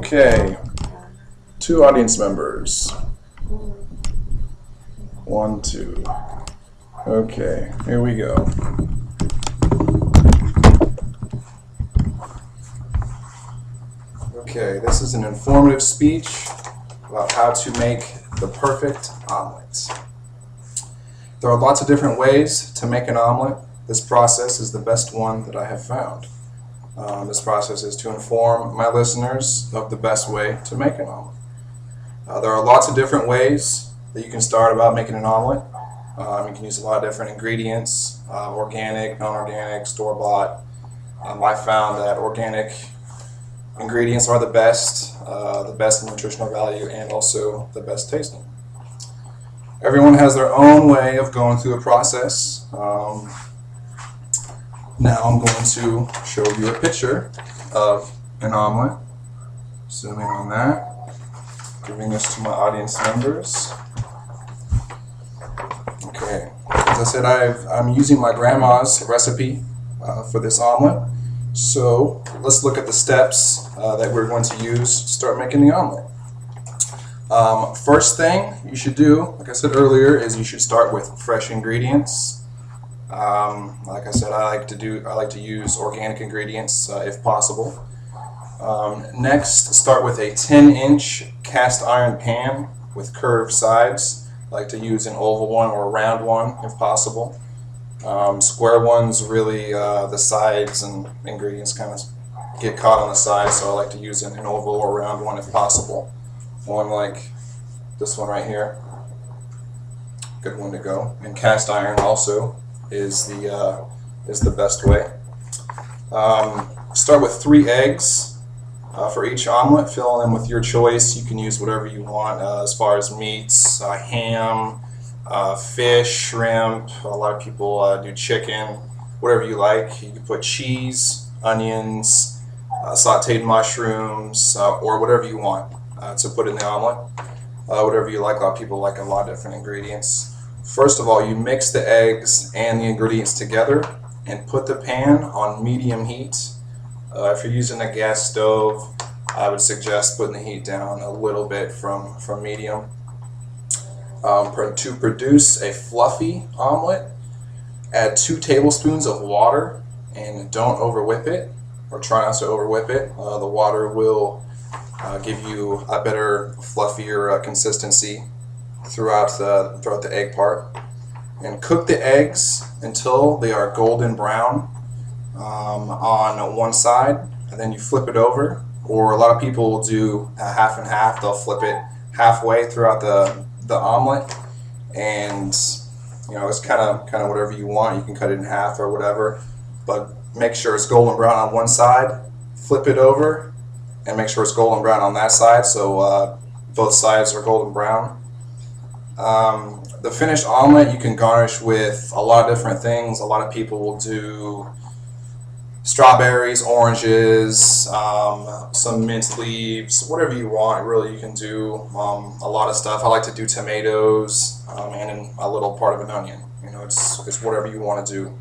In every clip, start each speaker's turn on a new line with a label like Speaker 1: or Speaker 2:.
Speaker 1: Okay, 2 audience members. 1, 2. Okay, here we go. Okay, this is an informative speech about how to make the perfect omelet. There are lots of different ways to make an omelet. This process is the best one that I have found. This process is to inform my listeners of the best way to make an omelet. There are lots of different ways that you can start about making an omelet. You can use a lot of different ingredients, organic, non-organic, store-bought. I found that organic ingredients are the best in nutritional value and also the best tasting. Everyone has their own way of going through the process. Now I'm going to show you a picture of an omelet. Zooming on that, giving this to my audience members. Okay, as I said, I'm using my grandma's recipe for this omelet. So let's look at the steps that we're going to use to start making the omelet. First thing you should do, like I said earlier, is you should start with fresh ingredients. Like I said, I like to use organic ingredients if possible. Next, start with a 10-inch cast iron pan with curved sides. I like to use an oval one or a round one if possible. Square ones, really, the sides and ingredients kind of get caught on the sides, so I like to use an oval or round one if possible. One like this one right here, good one to go. And cast iron also is the best way. Start with 3 eggs for each omelet. Fill them with your choice. You can use whatever you want as far as meats, ham, fish, shrimp. A lot of people do chicken, whatever you like. You can put cheese, onions, sauteed mushrooms, or whatever you want to put in the omelet. Whatever you like. A lot of people like a lot of different ingredients. First of all, you mix the eggs and the ingredients together and put the pan on medium heat. If you're using a gas stove, I would suggest putting the heat down a little bit from medium. To produce a fluffy omelet, add 2 tablespoons of water and don't over-whip it, or try not to over-whip it. The water will give you a better, fluffier consistency throughout the egg part. And cook the eggs until they are golden brown on one side, and then you flip it over. Or a lot of people will do half and half. They'll flip it halfway throughout the omelet, and it's kind of whatever you want. You can cut it in half or whatever, but make sure it's golden brown on one side. Flip it over and make sure it's golden brown on that side, so both sides are golden brown. The finished omelet you can garnish with a lot of different things. A lot of people will do strawberries, oranges, some mint leaves, whatever you want. Really, you can do a lot of stuff. I like to do tomatoes and a little part of an onion. It's whatever you want to do.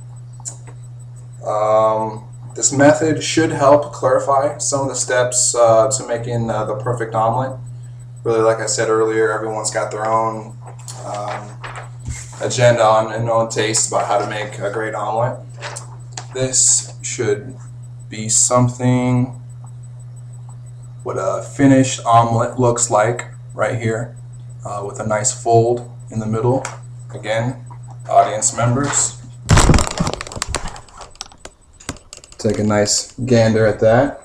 Speaker 1: This method should help clarify some of the steps to making the perfect omelet. Really, like I said earlier, everyone's got their own agenda and own taste about how to make a great omelet. This should be something what a finished omelet looks like right here, with a nice fold in the middle. Again, audience members, take a nice gander at that.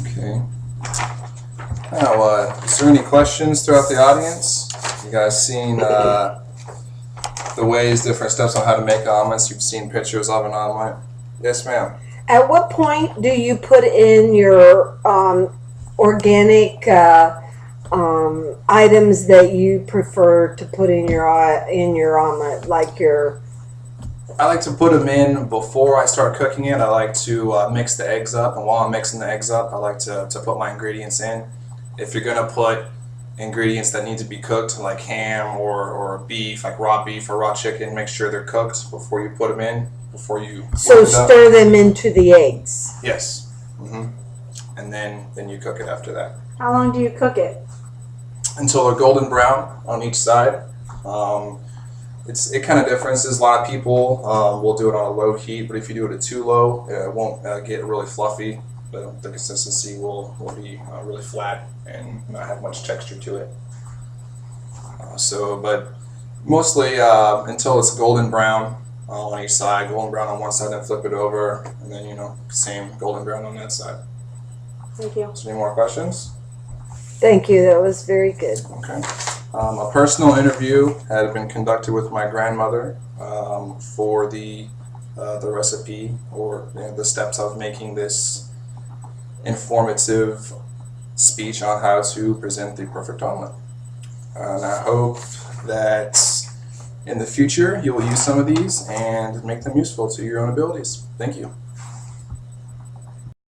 Speaker 1: Okay. Now, is there any questions throughout the audience? You guys seen the ways, different steps on how to make omelets? You've seen pictures of an omelet? Yes, ma'am.
Speaker 2: At what point do you put in your organic items that you prefer to put in your omelet, like your?
Speaker 1: I like to put them in before I start cooking it. I like to mix the eggs up, and while I'm mixing the eggs up, I like to put my ingredients in. If you're gonna put ingredients that need to be cooked, like ham or beef, like raw beef or raw chicken, make sure they're cooked before you put them in. before you
Speaker 2: So
Speaker 1: warm it up.
Speaker 2: stir them into the eggs.
Speaker 1: Yes. And then you cook it after that
Speaker 3: How long do you cook it?
Speaker 1: until they're golden brown on each side. It kind of differences. A lot of people will do it on a low heat, but if you do it at too low, it won't get really fluffy. The consistency will be really flat and not have much texture to it. But mostly until it's golden brown on each side, golden brown on one side, then flip it over, and then same golden brown on that side.
Speaker 3: Thank you.
Speaker 1: So any more questions?
Speaker 2: Thank you. That was very good.
Speaker 1: Okay. A personal interview had been conducted with my grandmother for the recipe or the steps of making this informative speech on how to present the perfect omelet. And I hope that in the future you will use some of these and make them useful to your own abilities. Thank you.